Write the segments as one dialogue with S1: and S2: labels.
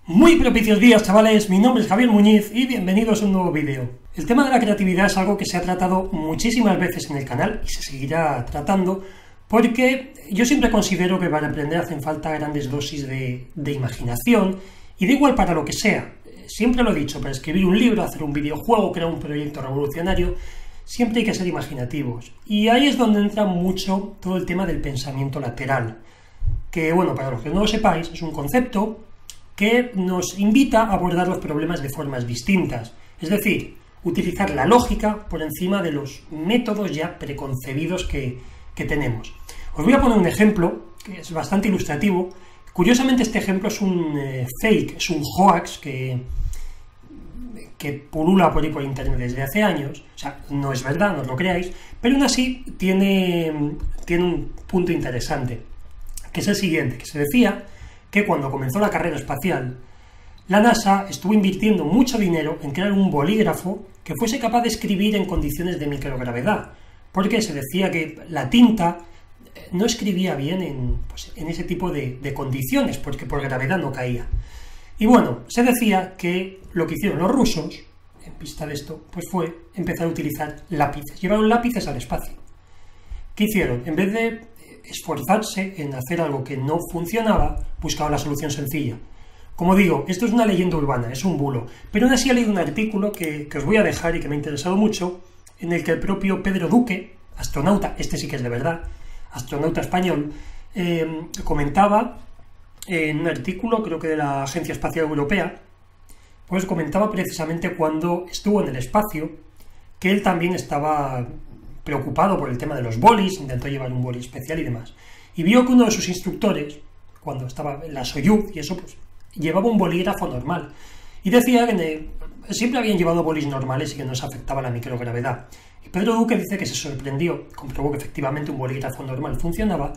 S1: Muy propicios días, chavales, mi nombre es Javier Muñiz y bienvenidos a un nuevo vídeo. El tema de la creatividad es algo que se ha tratado muchísimas veces en el canal y se seguirá tratando porque yo siempre considero que para aprender hacen falta grandes dosis de imaginación y da igual para lo que sea. Siempre lo he dicho, para escribir un libro, hacer un videojuego, crear un proyecto revolucionario, siempre hay que ser imaginativos. Y ahí es donde entra mucho todo el tema del pensamiento lateral, que, bueno, para los que no lo sepáis, es un concepto que nos invita a abordar los problemas de formas distintas, es decir, utilizar la lógica por encima de los métodos ya preconcebidos que tenemos. Os voy a poner un ejemplo que es bastante ilustrativo. Curiosamente este ejemplo es un fake, es un hoax que pulula por ahí por internet desde hace años, o sea, no es verdad, no os lo creáis, pero aún así tiene un punto interesante, que es el siguiente, que se decía que cuando comenzó la carrera espacial, la NASA estuvo invirtiendo mucho dinero en crear un bolígrafo que fuese capaz de escribir en condiciones de microgravedad, porque se decía que la tinta no escribía bien en ese tipo de condiciones, porque por gravedad no caía. Y bueno, se decía que lo que hicieron los rusos, en vista de esto, pues fue empezar a utilizar lápices. Llevaron lápices al espacio. ¿Qué hicieron? En vez de esforzarse en hacer algo que no funcionaba, buscaban la solución sencilla. Como digo, esto es una leyenda urbana, es un bulo, pero aún así he leído un artículo que os voy a dejar y que me ha interesado mucho, en el que el propio Pedro Duque, astronauta, este sí que es de verdad, astronauta español, comentaba en un artículo, creo que de la Agencia Espacial Europea, pues comentaba precisamente cuando estuvo en el espacio, que él también estaba preocupado por el tema de los bolis, intentó llevar un boli especial y demás, y vio que uno de sus instructores, cuando estaba en la Soyuz y eso, pues llevaba un bolígrafo normal, y decía que siempre habían llevado bolis normales y que no se afectaba la microgravedad. Y Pedro Duque dice que se sorprendió, comprobó que efectivamente un bolígrafo normal funcionaba,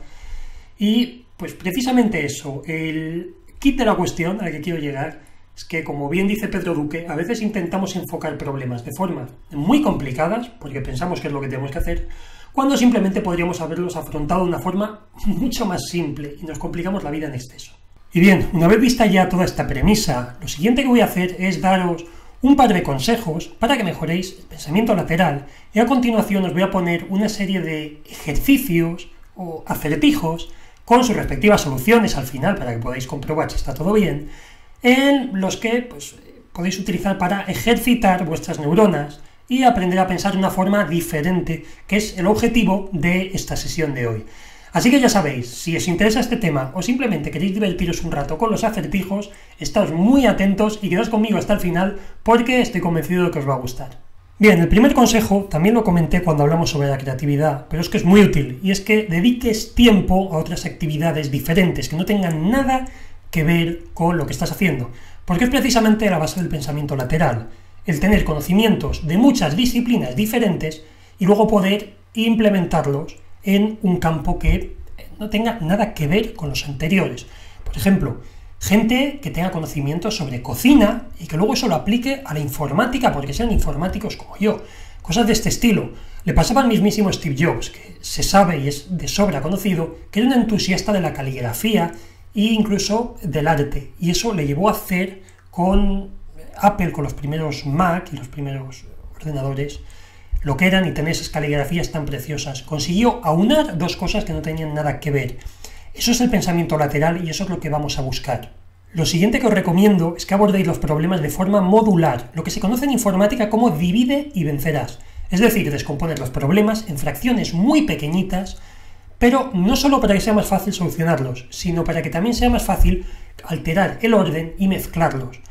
S1: y pues precisamente eso, el kit de la cuestión al que quiero llegar es que, como bien dice Pedro Duque, a veces intentamos enfocar problemas de formas muy complicadas, porque pensamos que es lo que tenemos que hacer, cuando simplemente podríamos haberlos afrontado de una forma mucho más simple y nos complicamos la vida en exceso. Y bien, una vez vista ya toda esta premisa, lo siguiente que voy a hacer es daros un par de consejos para que mejoréis el pensamiento lateral, y a continuación os voy a poner una serie de ejercicios o acertijos con sus respectivas soluciones al final para que podáis comprobar si está todo bien, en los que pues, podéis utilizar para ejercitar vuestras neuronas y aprender a pensar de una forma diferente, que es el objetivo de esta sesión de hoy. Así que ya sabéis, si os interesa este tema o simplemente queréis divertiros un rato con los acertijos, estáos muy atentos y quedaos conmigo hasta el final porque estoy convencido de que os va a gustar. Bien, el primer consejo también lo comenté cuando hablamos sobre la creatividad, pero es que es muy útil, y es que dediques tiempo a otras actividades diferentes que no tengan nada que ver con lo que estás haciendo, porque es precisamente la base del pensamiento lateral, el tener conocimientos de muchas disciplinas diferentes y luego poder implementarlos en un campo que no tenga nada que ver con los anteriores. Por ejemplo, gente que tenga conocimientos sobre cocina y que luego eso lo aplique a la informática porque sean informáticos como yo. Cosas de este estilo. Le pasaba al mismísimo Steve Jobs, que se sabe y es de sobra conocido que era un entusiasta de la caligrafía e incluso del arte. Y eso le llevó a hacer con Apple, con los primeros Mac y los primeros ordenadores, lo que eran y tener esas caligrafías tan preciosas. Consiguió aunar dos cosas que no tenían nada que ver. Eso es el pensamiento lateral y eso es lo que vamos a buscar. Lo siguiente que os recomiendo es que abordéis los problemas de forma modular, lo que se conoce en informática como divide y vencerás. Es decir, descomponer los problemas en fracciones muy pequeñitas, pero no solo para que sea más fácil solucionarlos, sino para que también sea más fácil alterar el orden y mezclarlos.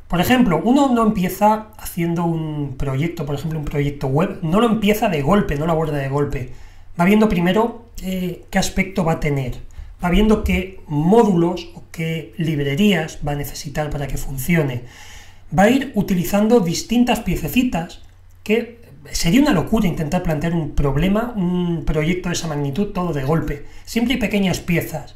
S1: Por ejemplo, uno no empieza haciendo un proyecto, por ejemplo un proyecto web, no lo empieza de golpe, no lo aborda de golpe. Va viendo primero qué aspecto va a tener, va viendo qué módulos o qué librerías va a necesitar para que funcione. Va a ir utilizando distintas piececitas, que sería una locura intentar plantear un problema, un proyecto de esa magnitud todo de golpe. Siempre hay pequeñas piezas.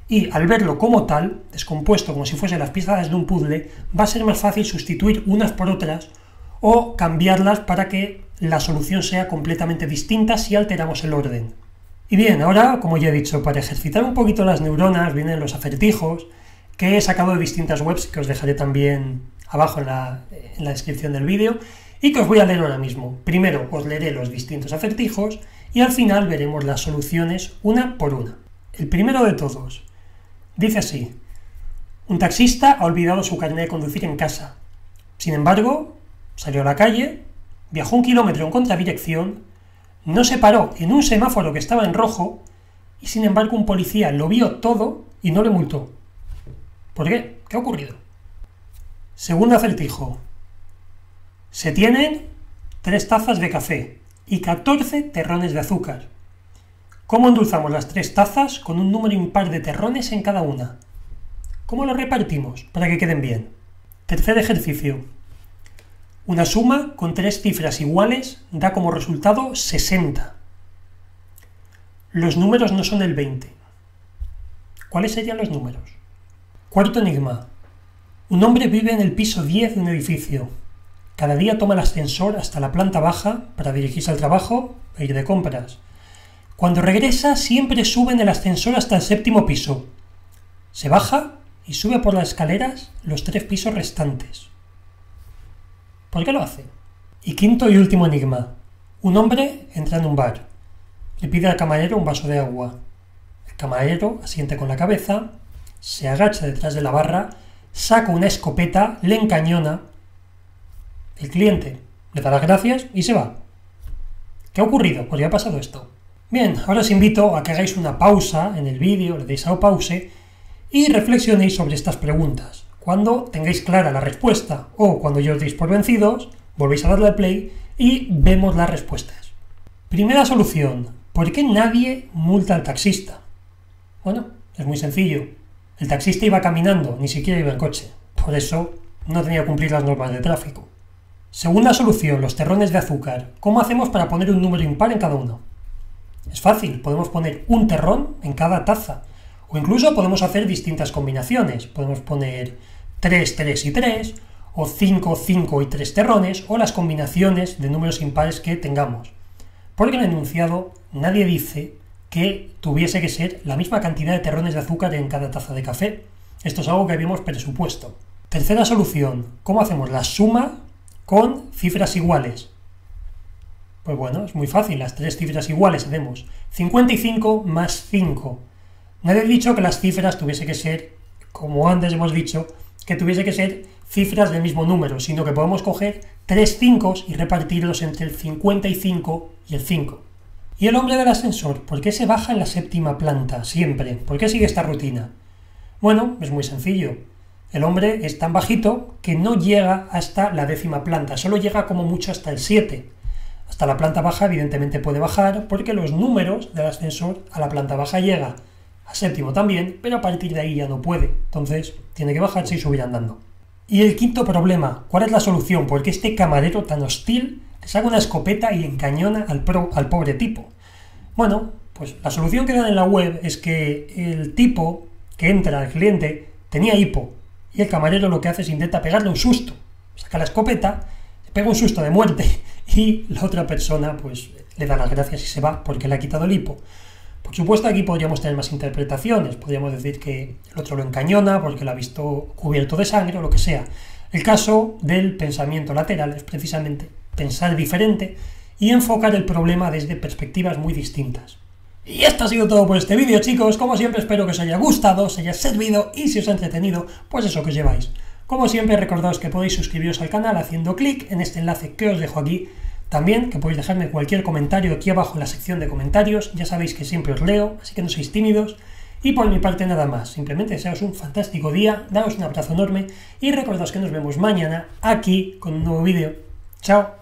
S1: Y al verlo como tal, descompuesto como si fuesen las piezas de un puzzle, va a ser más fácil sustituir unas por otras o cambiarlas para que la solución sea completamente distinta si alteramos el orden. Y bien, ahora, como ya he dicho, para ejercitar un poquito las neuronas vienen los acertijos, que he sacado de distintas webs, que os dejaré también abajo en la descripción del vídeo, y que os voy a leer ahora mismo. Primero os leeré los distintos acertijos, y al final veremos las soluciones una por una. El primero de todos dice así: un taxista ha olvidado su carnet de conducir en casa. Sin embargo, salió a la calle, viajó 1 kilómetro en contradirección, no se paró en un semáforo que estaba en rojo, y sin embargo un policía lo vio todo y no le multó. ¿Por qué? ¿Qué ha ocurrido? Segundo acertijo. Se tienen 3 tazas de café y 14 terrones de azúcar. ¿Cómo endulzamos las 3 tazas con un número impar de terrones en cada una? ¿Cómo lo repartimos para que queden bien? Tercer ejercicio. Una suma con 3 cifras iguales da como resultado 60. Los números no son el 20. ¿Cuáles serían los números? Cuarto enigma. Un hombre vive en el piso 10 de un edificio. Cada día toma el ascensor hasta la planta baja para dirigirse al trabajo e ir de compras. Cuando regresa, siempre sube en el ascensor hasta el 7º piso. Se baja y sube por las escaleras los 3 pisos restantes. ¿Por qué lo hace? Y quinto y último enigma. Un hombre entra en un bar. Le pide al camarero un vaso de agua. El camarero asiente con la cabeza, se agacha detrás de la barra, saca una escopeta, le encañona. El cliente le da las gracias y se va. ¿Qué ha ocurrido? ¿Por qué ha pasado esto? Bien, ahora os invito a que hagáis una pausa en el vídeo, le deis a pause y reflexionéis sobre estas preguntas. Cuando tengáis clara la respuesta o cuando ya os deis por vencidos, volvéis a darle al play y vemos las respuestas. Primera solución. ¿Por qué nadie multa al taxista? Bueno, es muy sencillo. El taxista iba caminando, ni siquiera iba en coche. Por eso no tenía que cumplir las normas de tráfico. Segunda solución, los terrones de azúcar. ¿Cómo hacemos para poner un número impar en cada uno? Es fácil, podemos poner un terrón en cada taza. O incluso podemos hacer distintas combinaciones. Podemos poner 3, 3 y 3, o 5, 5 y 3 terrones, o las combinaciones de números impares que tengamos. Porque en el enunciado nadie dice que tuviese que ser la misma cantidad de terrones de azúcar en cada taza de café. Esto es algo que habíamos presupuesto. Tercera solución, ¿cómo hacemos la suma con cifras iguales? Pues bueno, es muy fácil, las 3 cifras iguales hacemos 55 más 5. Nadie ha dicho que las cifras tuviese que ser, como antes hemos dicho, que tuviese que ser cifras del mismo número, sino que podemos coger 3 5 y repartirlos entre el 55 y el 5. ¿Y el hombre del ascensor? ¿Por qué se baja en la 7ª planta siempre? ¿Por qué sigue esta rutina? Bueno, es muy sencillo. El hombre es tan bajito que no llega hasta la 10ª planta, solo llega como mucho hasta el 7. Hasta la planta baja evidentemente puede bajar porque los números del ascensor a la planta baja llega, a 7º también, pero a partir de ahí ya no puede, entonces tiene que bajarse y subir andando. Y el quinto problema, ¿cuál es la solución? ¿Por qué este camarero tan hostil le saca una escopeta y encañona al pobre tipo? Bueno, pues la solución que dan en la web es que el tipo que entra al cliente tenía hipo, y el camarero lo que hace es intenta pegarle un susto. Saca la escopeta, le pega un susto de muerte, y la otra persona pues le da las gracias y se va porque le ha quitado el hipo. Por supuesto, aquí podríamos tener más interpretaciones. Podríamos decir que el otro lo encañona porque lo ha visto cubierto de sangre o lo que sea. El caso del pensamiento lateral es precisamente pensar diferente y enfocar el problema desde perspectivas muy distintas. Y esto ha sido todo por este vídeo, chicos. Como siempre, espero que os haya gustado, os haya servido y si os ha entretenido, pues eso que os lleváis. Como siempre, recordaos que podéis suscribiros al canal haciendo clic en este enlace que os dejo aquí. También que podéis dejarme cualquier comentario aquí abajo en la sección de comentarios, ya sabéis que siempre os leo, así que no seáis tímidos. Y por mi parte nada más, simplemente deseaos un fantástico día, daos un abrazo enorme y recordaos que nos vemos mañana aquí con un nuevo vídeo. ¡Chao!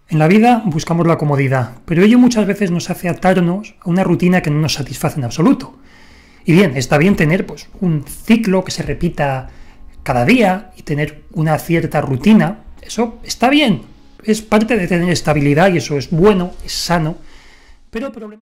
S1: En la vida buscamos la comodidad, pero ello muchas veces nos hace atarnos a una rutina que no nos satisface en absoluto. Y bien, está bien tener pues un ciclo que se repita cada día y tener una cierta rutina, eso está bien, es parte de tener estabilidad y eso es bueno, es sano, pero el problema